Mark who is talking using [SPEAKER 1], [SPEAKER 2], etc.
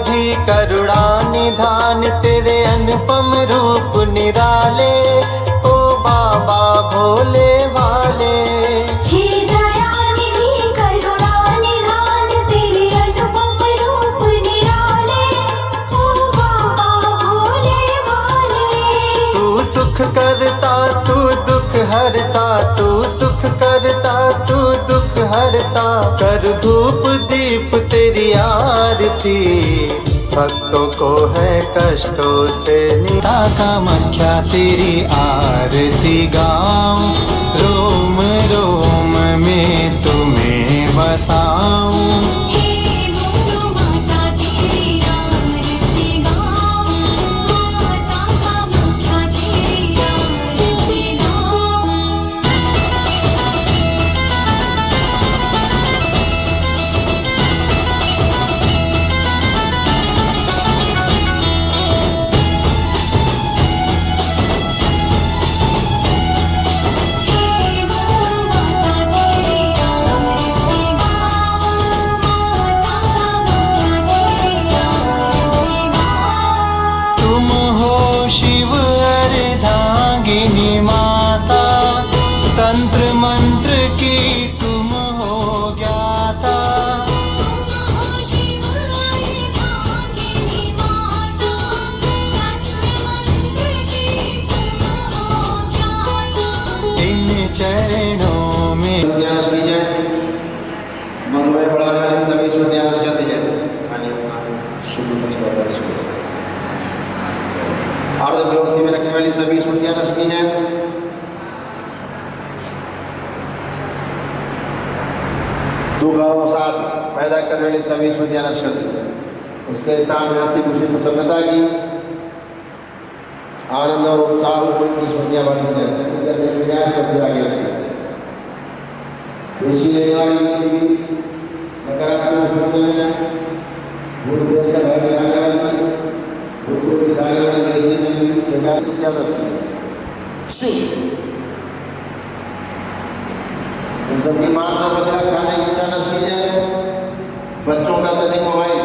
[SPEAKER 1] निधि करुणा निधान तेरे अनुपम रूप निराले ओ बाबा भोले भाले।
[SPEAKER 2] हे दयानिधि करुणा निधान तेरे अनुपम रूप निराले ओ बाबा भोले भाले।
[SPEAKER 1] तू सुख करता तू दुख हरता, तू सुख करता तू दुख हरता, कर धूप दीप तेरी आरती, भक्तों को है कष्टों से निता कामाख्या तेरी आरती गाऊं, रोम रोम में तुम्हें बसाऊं।
[SPEAKER 2] हे गौ माता तेरी आरती गाऊं, माता कामाख्या तेरी आरती गाऊं। हे गौ माता तेरी आरती गाऊं, माता कामाख्या तेरी आरती गाऊं।
[SPEAKER 1] तुम हो शिव अर्धांगिनी माता, तंत्र मंत्र की तुम हो ज्ञाता।
[SPEAKER 2] तुम हो शिव अर्धांगिनी माता, तंत्र मंत्र की तुम हो ज्ञाता।
[SPEAKER 1] इन चरणों में
[SPEAKER 3] ध्यान की जाए। मधुमेह बढ़ाने वाली सभी इसमें ध्यान कर दी जाए। खाने अपना शुभ पक्ष शुरू अर्ध व्यवस्थी में रखने वाली सभी इसमें ध्यान की जाए। दुख और अवसाद पैदा करने वाली सभी इसमें ध्यान कर दी जाए। उसके सामने हंसी खुशी प्रसन्नता की आनंद और उत्साह की स्मृतियाँ बढ़ती हैं। सभी करने के लिए सबसे आगे रखें। बेची लेने वाली भी नकारात्मक स्मृतियाँ हैं। भूत प्रेत का भय आने वाली, भूत को दिखाने वाली ऐसी जिंदगी बेकार स्मृतियाँ बसती हैं। इन सबकी मार से बदला खाने की इच्छा नष्ट की जाए। बच्चों का अत्यधिक मोबाइल